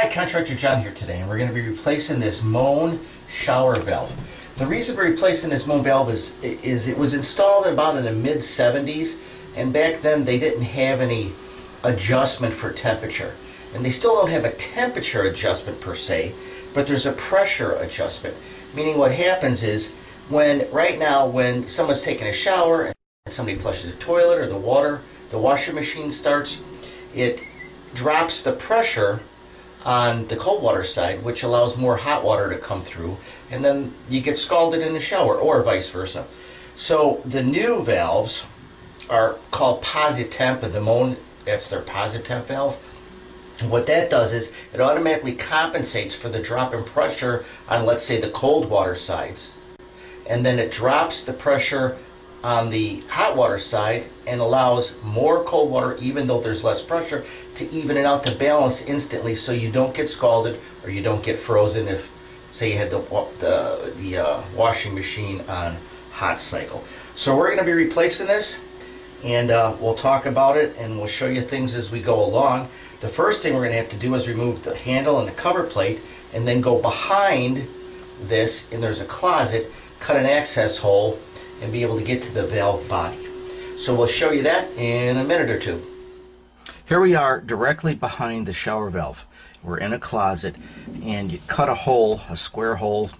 Hi, Contractor John here today, and we're going to be replacing this Moen shower valve. The reason we're replacing this Moen valve is it was installed about in the mid-70s, and back then they didn't have any adjustment for temperature. And they still don't have a temperature adjustment per se, but there's a pressure adjustment. Meaning what happens is, right now when someone's taking a shower and somebody flushes the toilet or the washing machine starts, it drops the pressure on the cold water side, which allows more hot water to come through, and then you get scalded in the shower, or vice versa. So the new valves are called Posi Temp, and the Moen, that's their Posi Temp valve. And what that does is it automatically compensates for the drop in pressure on, let's say, the cold water sides, and then it drops the pressure on the hot water side and allows more cold water, even though there's less pressure, to even it out, to balance instantly, so you don't get scalded or you don't get frozen if, say, you had the washing machine on hot cycle. So we're going to be replacing this, and we'll talk about it and we'll show you things as we go along. The first thing we're going to have to do is remove the handle and the cover plate, and then go behind this, and there's a closet, cut an access hole and be able to get to the valve body. So we'll show you that in a minute or two. Here we are directly behind the shower valve. We're in a closet, and you cut a hole, a square hole,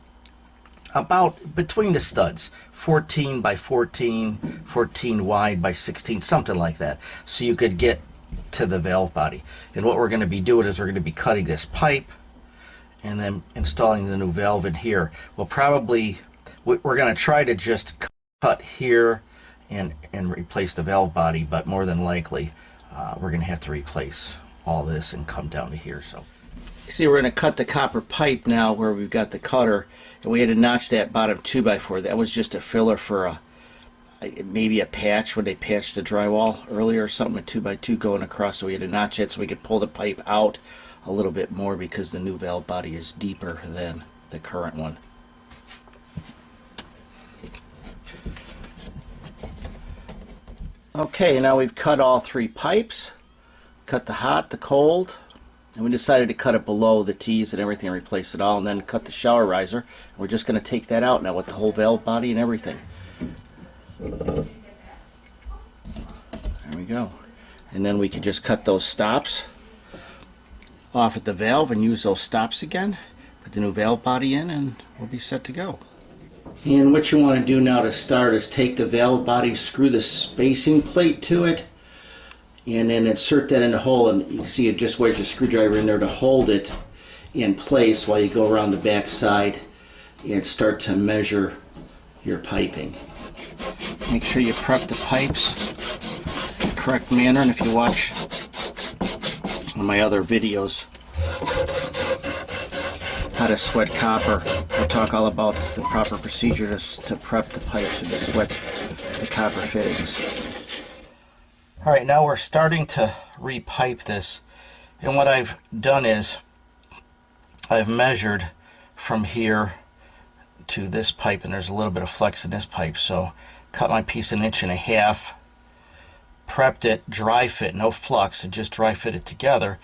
about between the studs, 14 by 14, 14 wide by 16, something like that, so you could get to the valve body. And what we're going to be doing is we're going to be cutting this pipe and then installing the new valve in here. We're going to try to just cut here and replace the valve body, but more than likely we're going to have to replace all this and come down to here. So you see, we're going to cut the copper pipe now where we've got the cutter, and we had to notch that bottom 2x4. That was just a filler for maybe a patch when they patched the drywall earlier or something, a 2x2 going across, so we had to notch it so we could pull the pipe out a little bit more because the new valve body is deeper than the current one. Okay, now we've cut all three pipes, cut the hot, the cold, and we decided to cut it below the T's and everything and replace it all, and then cut the shower riser. We're just going to take that out now with the whole valve body and everything. There we go. And then we can just cut those stops off at the valve and use those stops again, put the new valve body in, and we'll be set to go. And what you want to do now to start is take the valve body, screw the spacing plate to it, and then insert that in the hole, and you can see it just wears your screwdriver in there to hold it in place while you go around the back side and start to measure your piping. Make sure you prep the pipes in the correct manner, and if you watch one of my other videos, how to sweat copper, I talk all about the proper procedure to prep the pipes and to sweat the copper fittings. Alright, now we're starting to repipe this, and what I've done is I've measured from here to this pipe, and there's a little bit of flex in this pipe, so cut my piece 1.5 inches, prepped it, dry fit, no flux, and just dry fit it together,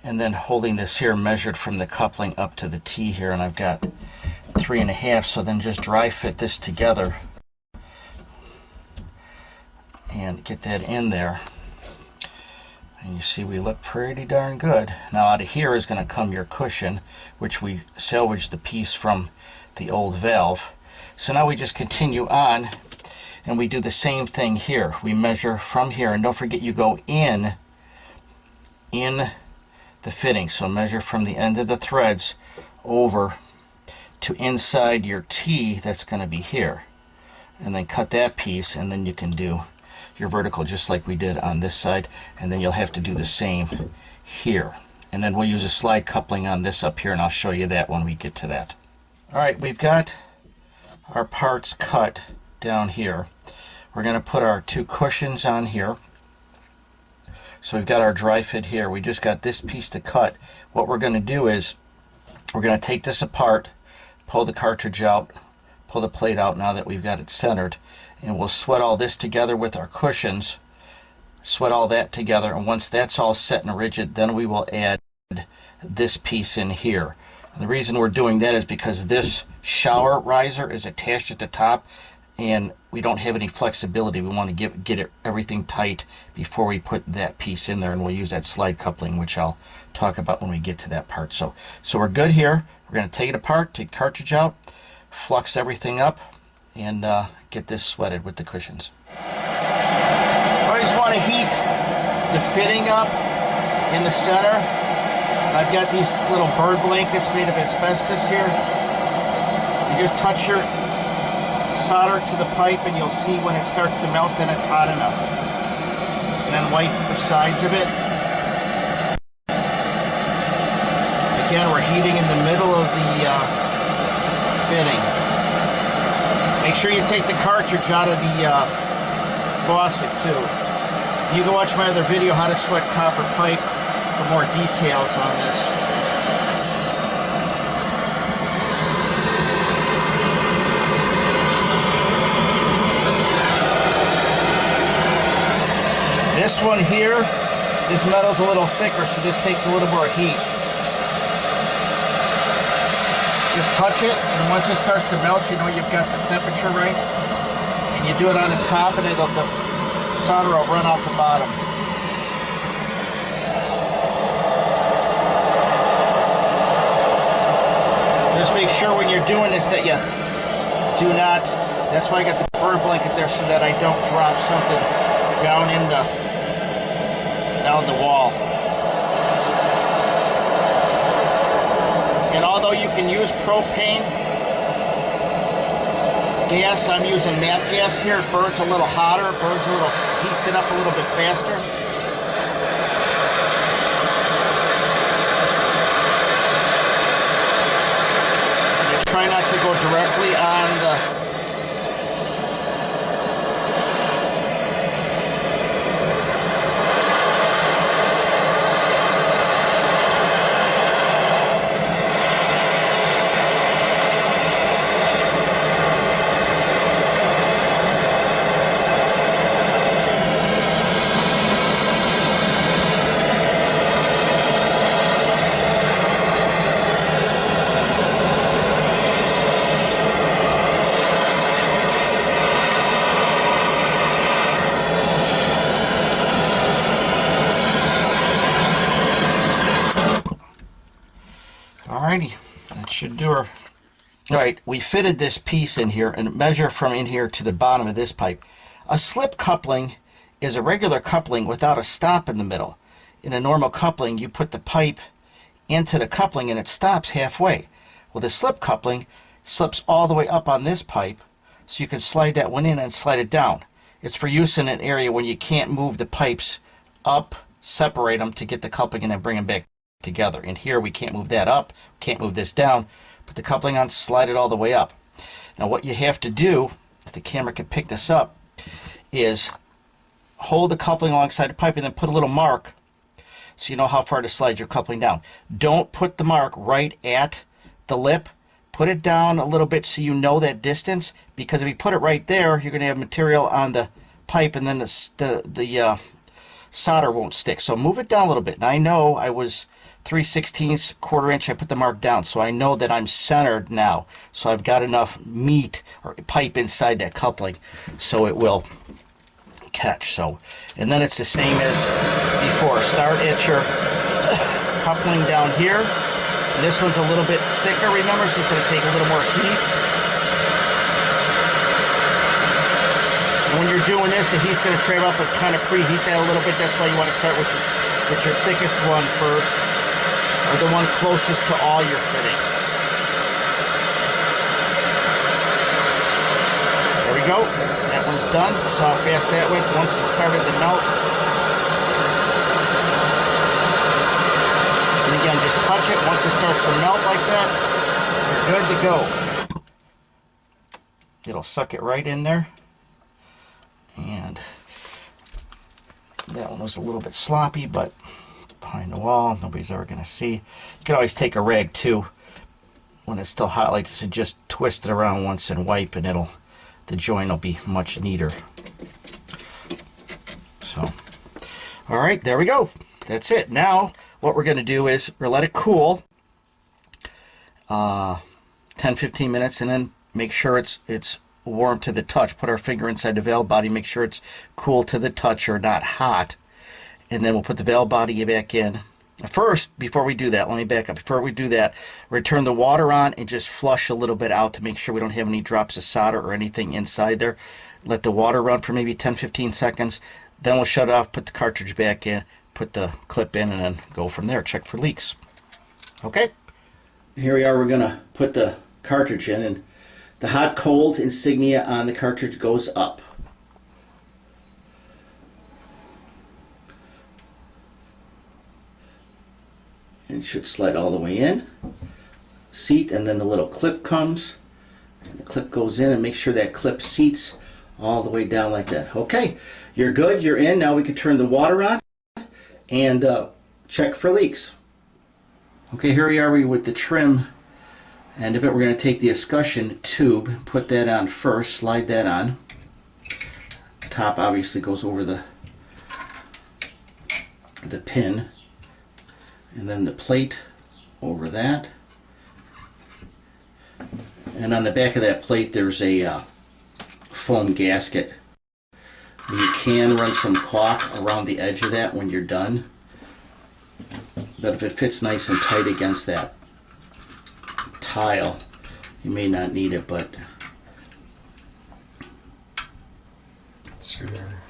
and then holding this here, measured from the coupling up to the T here, and I've got 3.5, so then just dry fit this together and get that in there, and you see we look pretty darn good. Now out of here is going to come your cushion, which we salvaged the piece from the old valve. So now we just continue on and we do the same thing here. We measure from here, and don't forget you go in the fitting, so measure from the end of the threads over to inside your T that's going to be here, and then cut that piece, and then you can do your vertical just like we did on this side, and then you'll have to do the same here, and then we'll use a slide coupling on this up here, and I'll show you that when we get to that. Alright, we've got our parts cut down here. We're going to put our two cushions on here. So we've got our dry fit here. We just got this piece to cut. What we're going to do is we're going to take this apart, pull the cartridge out, pull the plate out now that we've got it centered, and we'll sweat all this together with our cushions, sweat all that together, and once that's all set and rigid, then we will add this piece in here. And the reason we're doing that is because this shower riser is attached at the top and we don't have any flexibility. We want to get everything tight before we put that piece in there, and we'll use that slide coupling, which I'll talk about when we get to that part. So we're good here. We're going to take it apart, take the cartridge out, flux everything up, and get this sweated with the cushions. Always want to heat the fitting up in the center. I've got these little bird blankets made of asbestos here. You just touch your solder to the pipe and you'll see when it starts to melt, then it's hot enough. And then wipe the sides of it. Again, we're heating in the middle of the fitting. Make sure you take the cartridge out of the faucet too. You can watch my other video, how to sweat copper pipe, for more details on this. This one here, this metal's a little thicker, so this takes a little more heat. Just touch it, and once it starts to melt, you know you've got the temperature right. And you do it on the top, and the solder will run out the bottom. Just make sure when you're doing this that you do not, that's why I got the bird blanket there, so that I don't drop something down the wall. And although you can use propane gas, I'm using nat gas here. It burns a little hotter, heats it up a little bit faster. And you try not to go directly on the Alrighty, that should do her. Alright, we fitted this piece in here and measure from in here to the bottom of this pipe. A slip coupling is a regular coupling without a stop in the middle. In a normal coupling, you put the pipe into the coupling and it stops halfway. Well, the slip coupling slips all the way up on this pipe, so you can slide that one in and slide it down. It's for use in an area when you can't move the pipes up, separate them to get the coupling and then bring them back together. In here we can't move that up, can't move this down, put the coupling on, slide it all the way up. Now what you have to do, if the camera can pick this up, is hold the coupling alongside the pipe and then put a little mark so you know how far to slide your coupling down. Don't put the mark right at the lip. Put it down a little bit so you know that distance, because if you put it right there, you're going to have material on the pipe and then the solder won't stick. So move it down a little bit. Now I know I was 3/16, quarter inch, I put the mark down, so I know that I'm centered now. So I've got enough meat or pipe inside that coupling so it will catch. So, and then it's the same as before. Start at your coupling down here. And this one's a little bit thicker, remember, so it's going to take a little more heat. And when you're doing this, the heat's going to travel up and kind of preheat that a little bit. That's why you want to start with your thickest one first, or the one closest to all your fitting. There we go. That one's done. Saw how fast that went once it started to melt. And again, just touch it. Once it starts to melt like that, you're good to go. It'll suck it right in there. And that one was a little bit sloppy, but behind the wall, nobody's ever going to see. You can always take a rag too when it's still hot like this and just twist it around once and wipe, and the joint will be much neater. So, all right, there we go. That's it. Now what we're going to do is we're let it cool 10-15 minutes, and then make sure it's warm to the touch. Put our finger inside the valve body, make sure it's cool to the touch or not hot, and then we'll put the valve body back in. First, before we do that, let me back up. Before we do that, we're going to turn the water on and just flush a little bit out to make sure we don't have any drops of solder or anything inside there. Let the water run for maybe 10-15 seconds. Then we'll shut it off, put the cartridge back in, put the clip in, and then go from there. Check for leaks. Okay? Here we are. We're going to put the cartridge in, and the hot cold insignia on the cartridge goes up. And it should slide all the way in. Seat, and then the little clip comes. And the clip goes in, and make sure that clip seats all the way down like that. Okay, you're good, you're in. Now we can turn the water on and check for leaks. Okay, here we are with the trim end of it. We're going to take the escutcheon tube, put that on first, slide that on. The top obviously goes over the pin. And then the plate over that. And on the back of that plate there's a foam gasket. You can run some caulk around the edge of that when you're done. But if it fits nice and tight against that tile, you may not need it, but screwdriver.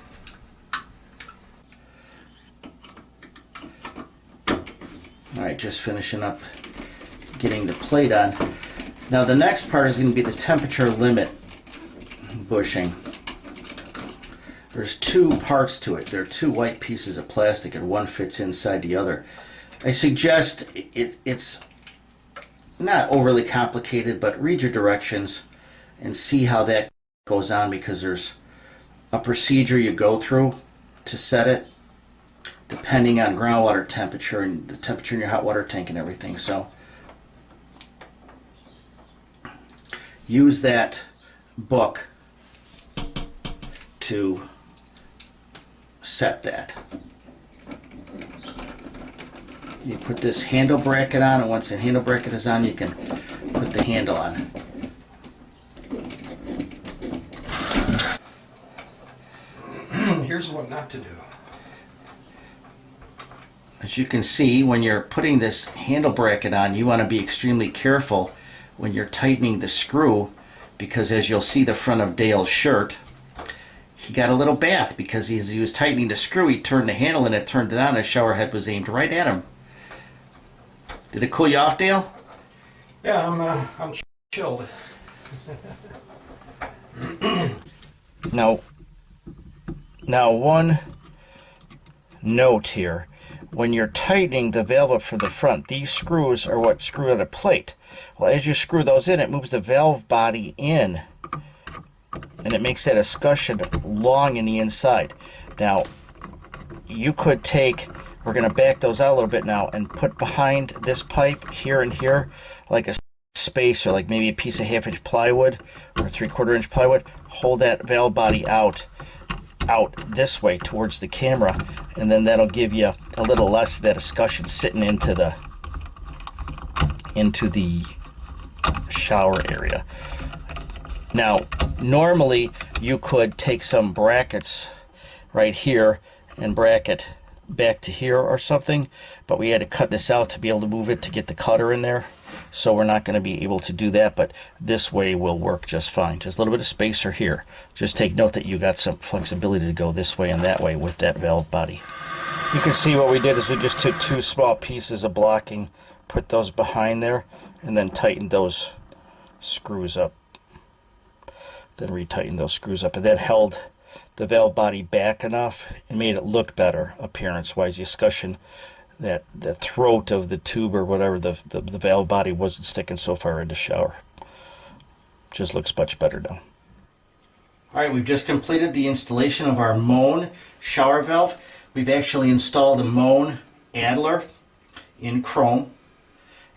Alright, just finishing up getting the plate on. Now the next part is going to be the temperature limit bushing. There's two parts to it. There are two white pieces of plastic and one fits inside the other. I suggest it's not overly complicated, but read your directions and see how that goes on, because there's a procedure you go through to set it, depending on groundwater temperature and the temperature in your hot water tank and everything. So use that book to set that. You put this handle bracket on, and once the handle bracket is on, you can put the handle on. Here's what not to do. As you can see, when you're putting this handle bracket on, you want to be extremely careful when you're tightening the screw, because as you'll see the front of Dale's shirt, he got a little bath because as he was tightening the screw, he turned the handle and it turned it on, and the shower head was aimed right at him. Did it cool you off, Dale? Yeah, I'm chilled. Now one note here. When you're tightening the valve up for the front, these screws are what screw on the plate. Well, as you screw those in, it moves the valve body in, and it makes that escutcheon long in the inside. Now, you could take, we're going to back those out a little bit now, and put behind this pipe here and here, like a spacer, like maybe a piece of 1/2 inch plywood or 3/4 inch plywood. Hold that valve body out this way towards the camera, and then that'll give you a little less of that escutcheon sitting into the shower area. Now normally you could take some brackets right here and bracket back to here or something, but we had to cut this out to be able to move it to get the cutter in there, so we're not going to be able to do that, but this way will work just fine. Just a little bit of spacer here. Just take note that you got some flexibility to go this way and that way with that valve body. You can see what we did is we just took two small pieces of blocking, put those behind there, and then tightened those screws up. Then retighten those screws up, and that held the valve body back enough and made it look better appearance-wise. The escutcheon, that the throat of the tube or whatever, the valve body wasn't sticking so far in the shower. Just looks much better now. Alright, we've just completed the installation of our Moen shower valve. We've actually installed a Moen Adler in chrome,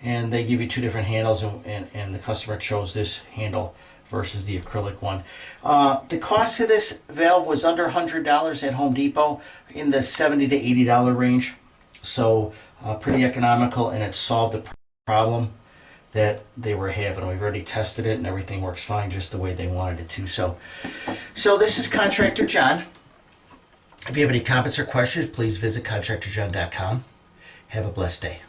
and they give you two different handles, and the customer chose this handle versus the acrylic one. The cost of this valve was under $100 at Home Depot, in the $70 to $80 range. So pretty economical, and it solved the problem that they were having. We've already tested it, and everything works fine just the way they wanted it to. So this is Contractor John. If you have any comments or questions, please visit contractorjohn.com. Have a blessed day.